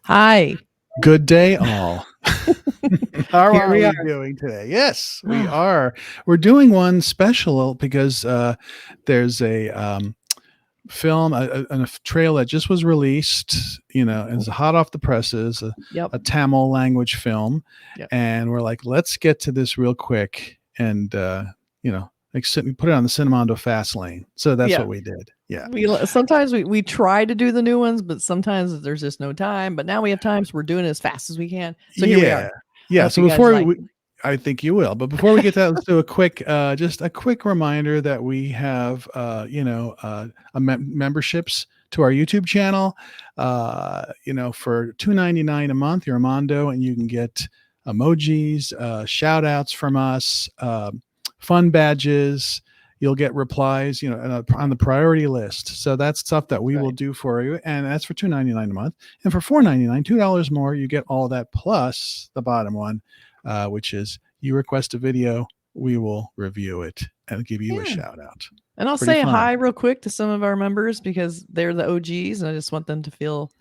Hi. Good day, all. How Here are we we are. doing today? Yes, we are. We're doing one special because there's a film, a trail that just was released, and it's hot off the presses, Yep. a Tamil language film. Yep. And we're like, let's get to this real quick and, put it on the Cinemondo fast lane. So that's Yeah. what we did. Yeah. Sometimes we try to do the new ones, but sometimes there's just no time. But now we have time, so we're doing it as fast as we can. So here we are. Yeah. So before I think you will, but before we get to that, let's do a quick, just a quick reminder that we have, memberships to our YouTube channel. For $2.99 a month, you're a Mondo, and you can get emojis, shout outs from us, fun badges. You'll get replies, on the priority list. So that's stuff that we will do for you. And that's for $2.99 a month. And for $4.99, $2 more, you get all that plus the bottom one, which is you request a video, we will review it and give you a shout out. And I'll say hi real quick to some of our members because they're the OGs. And I just want them to feel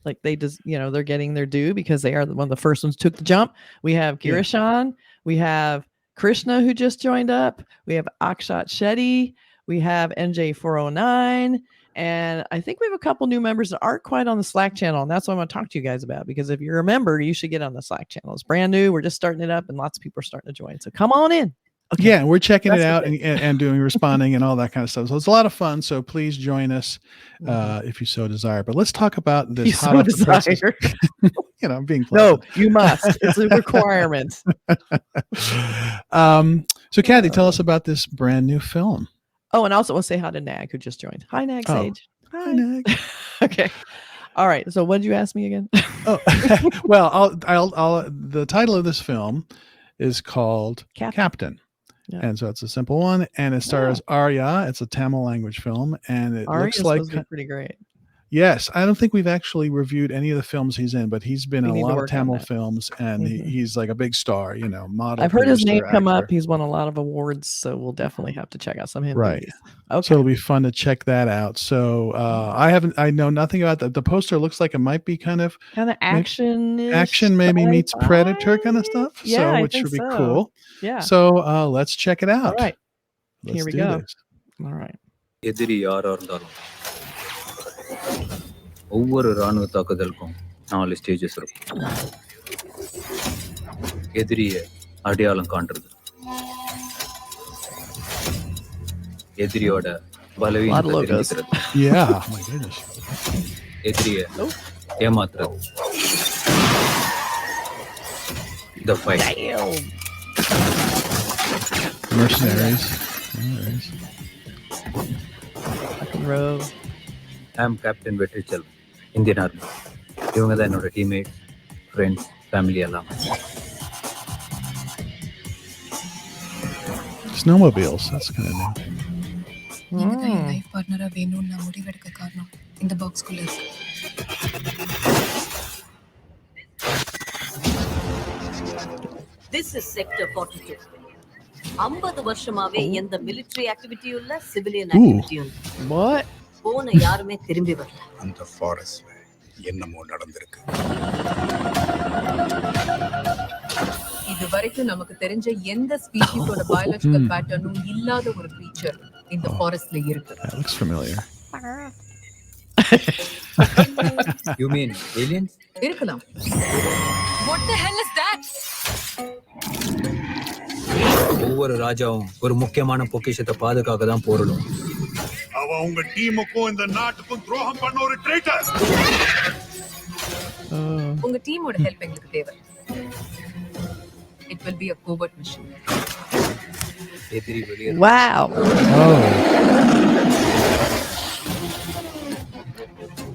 like they just, they're getting their due because they are one of the first ones who took the jump. We have Girishan. We have Krishna, who just joined up. We have Akshat Shetty. We have NJ409. And I think we have a couple new members that aren't quite on the Slack channel. And that's what I want to talk to you guys about. Because if you're a member, you should get on the Slack channel. It's brand new. We're just starting it up and lots of people are starting to join. So come on in. Okay. Yeah, we're checking it out and doing responding and all that kind of stuff. So it's a lot of fun. So please join us if you so desire. But let's talk about this hot off the presses. I'm being pleasant. No, you must. It's a requirement. So Kathy, tell us about this brand new film. Oh, and I also want to say hi to Nag, who just joined. Hi, Nag Sage. Hi, Nag. Okay. All right. So what did you ask me again? Well, I'll the title of this film is called Captain. Yeah. And so it's a simple one, and it stars Arya. It's a Tamil language film, and it looks like pretty great. Yes, I don't think we've actually reviewed any of the films he's in, but he's been in a lot of Tamil films, and he's like a big star, model. I've heard his name come up. He's won a lot of awards, so we'll definitely have to check out some of him. Right. Okay. So it'll be fun to check that out. So I know nothing about that. The poster looks like it might be kind of action, maybe meets Predator kind of stuff. Yeah, which would be cool. Yeah. So let's check it out. All right. Here we go. All right. ஒவ்வொரு ராணுவ தாக்குதலுக்கும் 4 stages இருக்கும். எதிரிய அடையாளம் காண்றது, எதிரியோட பலவீனத்தை தெரிஞ்சுக்கிறது, எதிரிய ஏமாத்துறது, the fight. Mercenaries. Rogue. I'm Captain Vetrichal, Indian Army. இவங்க தான் என்னோட டீம்மேட், ஃப்ரெண்ட்ஸ், ஃபேமிலி எல்லாம். Snowmobiles, that's kind of new. நீங்க தான் என் லைஃப் பார்ட்னரா வேணும்னு நான் முடிவெடுக்க காரணம் இந்த பாக்ஸ்க்குள்ள இருக்கு. This is Sector 42. 50 வருஷமாவே எந்த military activity இல்ல, civilian activity இல்ல. What? போன யாருமே திரும்பி வரல. அந்த ஃபாரஸ்ட்ல என்னமோ நடந்திருக்கு. இது வரைக்கும் நமக்கு தெரிஞ்ச எந்த ஸ்பீஷீஸோட பயாலஜிக்கல் பேட்டர்னும் இல்லாத ஒரு creature இந்த ஃபாரஸ்ட்ல இருக்கு. That looks familiar. You mean aliens? இருக்கலாம். What the hell is that? ஒவ்வொரு ராஜாவும் ஒரு முக்கியமான பொக்கிஷத்தை பாதுகாக்க தான் போறணும். அவ உங்க டீமுக்கும் இந்த நாட்டுக்கும் துரோகம் பண்ண ஒரு ட்ரைட்டர். உங்க டீமோட ஹெல்ப் எங்களுக்கு தேவை. It will be a covert mission. எதிரி வெளியே. Wow.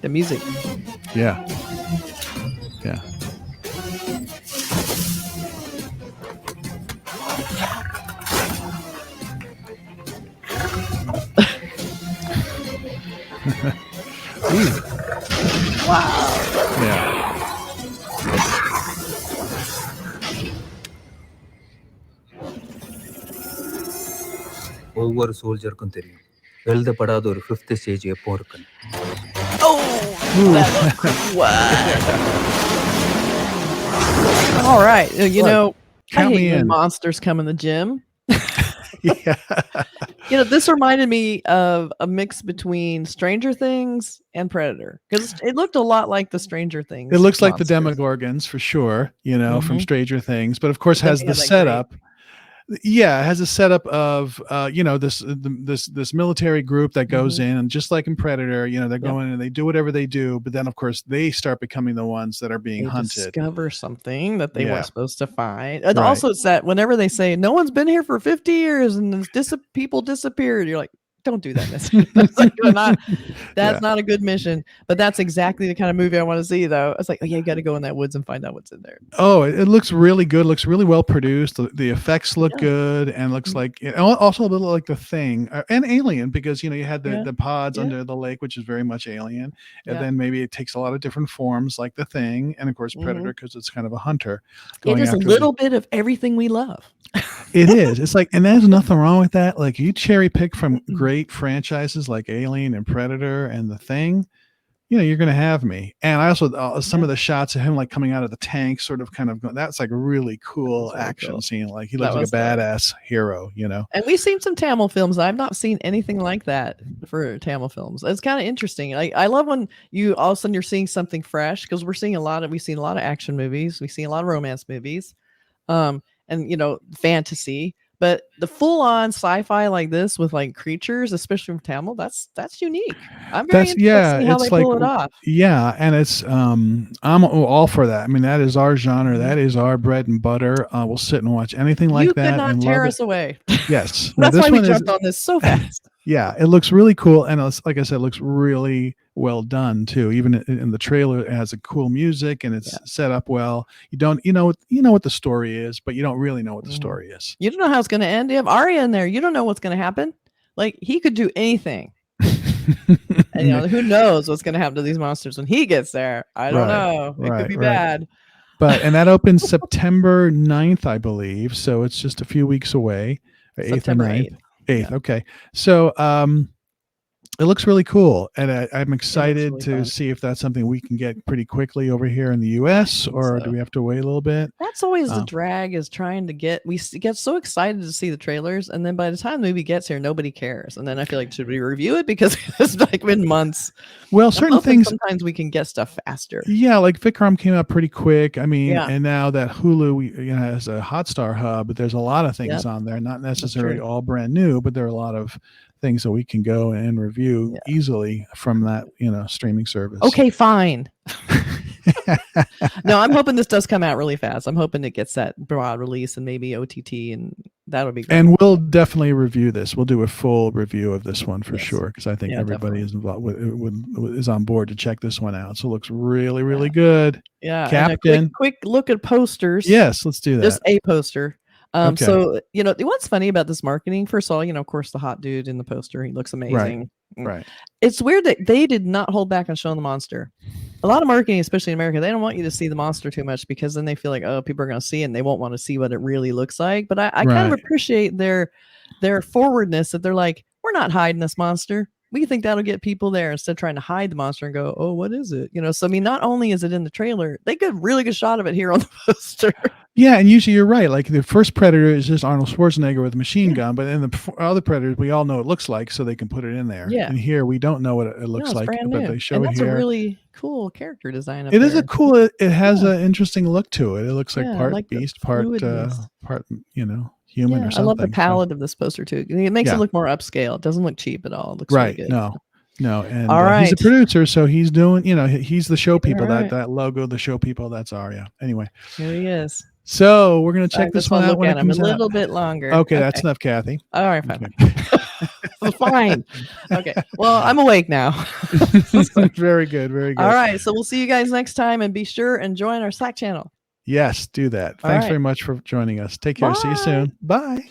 The music. Yeah. Wow. Yeah. ஒவ்வொரு சோல்ஜருக்கும் தெரியும் எழுதப்படாத ஒரு 5th ஸ்டேஜ் எப்போ இருக்குன்னு. Oh, All right. You Look, know, I count me hate when in. monsters come in the gym. Yeah. You know, this reminded me of a mix between Stranger Things and Predator because it looked a lot like the Stranger Things. It looks like the monsters. Demogorgons for sure, you know, from Mhm. Stranger Things, but of course But then has they the have that setup. Yeah, it has a setup of you know, this military group that goes in, and just like in Predator, you know, they go in and they do whatever they do, but then of course they start becoming the ones that are being They hunted. discover something that they Yeah. weren't supposed to find. And Right. also, it's that whenever they say no one's been here for 50 years and people disappeared, you're like, don't do that mission. That's like, that's Yeah. not a good mission. But that's exactly the kind of movie I want to see, though. It's like, oh yeah, you got to go in that woods and find out what's in there. Oh, it looks really good. Looks really well produced. The effects look good, and looks like also a little like The Thing and Alien, because you know you had the pods under the lake, which is very much Alien, and then maybe it takes a lot of different forms like The Thing, and of course Predator because it's kind of a hunter. It is a little bit of everything we love. It is. It's like, and there's nothing wrong with that. Like you cherry pick from great franchises like Alien and Predator and The Thing, you know, you're going to have me. And I also, some of the shots of him like coming out of the tank, sort of kind of going, that's like a really cool action scene. Like he looks like a badass hero, you know? And we've seen some Tamil films. I've not seen anything like that for Tamil films. It's kind of interesting. I love when you all of a sudden you're seeing something fresh, because we've seen a lot of action movies. We've seen a lot of romance movies. And you know, fantasy, but the full-on sci-fi like this with like creatures, especially from Tamil, that's unique. I'm very interested to see how they pull it off. Yeah, and it's I'm all for that. I mean, that is our genre. That is our bread and butter. We'll sit and watch anything like that. You could not tear us away. Yes, that's why we jumped on this so fast. Yeah, it looks really cool, and it's, like I said, it looks really well done too. Even in the trailer, it has a cool music, and it's set up well. You know what the story is, but you don't really know what the story is. You don't know how it's going to end. You have Arya in there. You don't know what's going to happen. Like, he could do anything. And you know, who knows what's going to happen to these monsters when he gets there? I don't know. It could be bad. And that opens September 9th, I believe. So it's just a few weeks away. 8th or 9th. 8th. Okay. So it looks really cool, and I'm excited to see if that's something we can get pretty quickly over here in the US, or do we have to wait a little bit? That's always the drag, is trying to we get so excited to see the trailers, and then by the time the movie gets here, nobody cares. And then I feel like, should we review it? Because it's like been months. Well, certain things, sometimes we can get stuff faster. Yeah, like Vikram came out pretty quick. I mean, and now that Hulu has a Hotstar hub, but there's a lot of things on there, not necessarily all brand new, but there are a lot of things that we can go and review easily from that, streaming service. Okay, fine. No, I'm hoping this does come out really fast. I'm hoping it gets that broad release and maybe OTT, and that would be great. And we'll definitely review this. We'll do a full review of this one for sure, because I think everybody is involved is on board to check this one out. So it looks really, really good. Yeah, Captain. And a quick look at posters. Yes, let's do that. Just a poster. So, what's funny about this marketing, first of all, of course, the hot dude in the poster, he looks amazing. Right. It's weird that they did not hold back on showing the monster. A lot of marketing, especially in America, they don't want you to see the monster too much, because then they feel like, oh, people are going to see it and they won't want to see what it really looks like. But I kind of appreciate their forwardness, that they're like, we're not hiding this monster. We think that'll get people there, instead of trying to hide the monster and go, oh, what is it? So I mean, not only is it in the trailer, they get a really good shot of it here on the poster. Yeah, and usually you're right. Like the first Predator is just Arnold Schwarzenegger with a machine gun, but in the other Predators, we all know what it looks like, so they can put it in there. Yeah. And here we don't know what it looks like, but they show and it that's here. a really cool character design. It is a cool. It has an interesting look to it. It looks like part like beast, part human or something. I love the palette of this poster too. It makes it look more upscale. It doesn't look cheap at all. It looks really good. No, and he's a producer, so he's doing, he's the show people. That logo, the show people, that's Arya. Anyway, here he is. So we're gonna check this one out when it comes out. A little bit longer. Okay, that's enough, Kathy. All right, fine. Fine. Okay. Well, I'm awake now. Very good. Very good. All right. So we'll see you guys next time, and be sure and join our Slack channel. Yes, do that. Thanks very much for joining us. Take care. Bye. See you soon. Bye.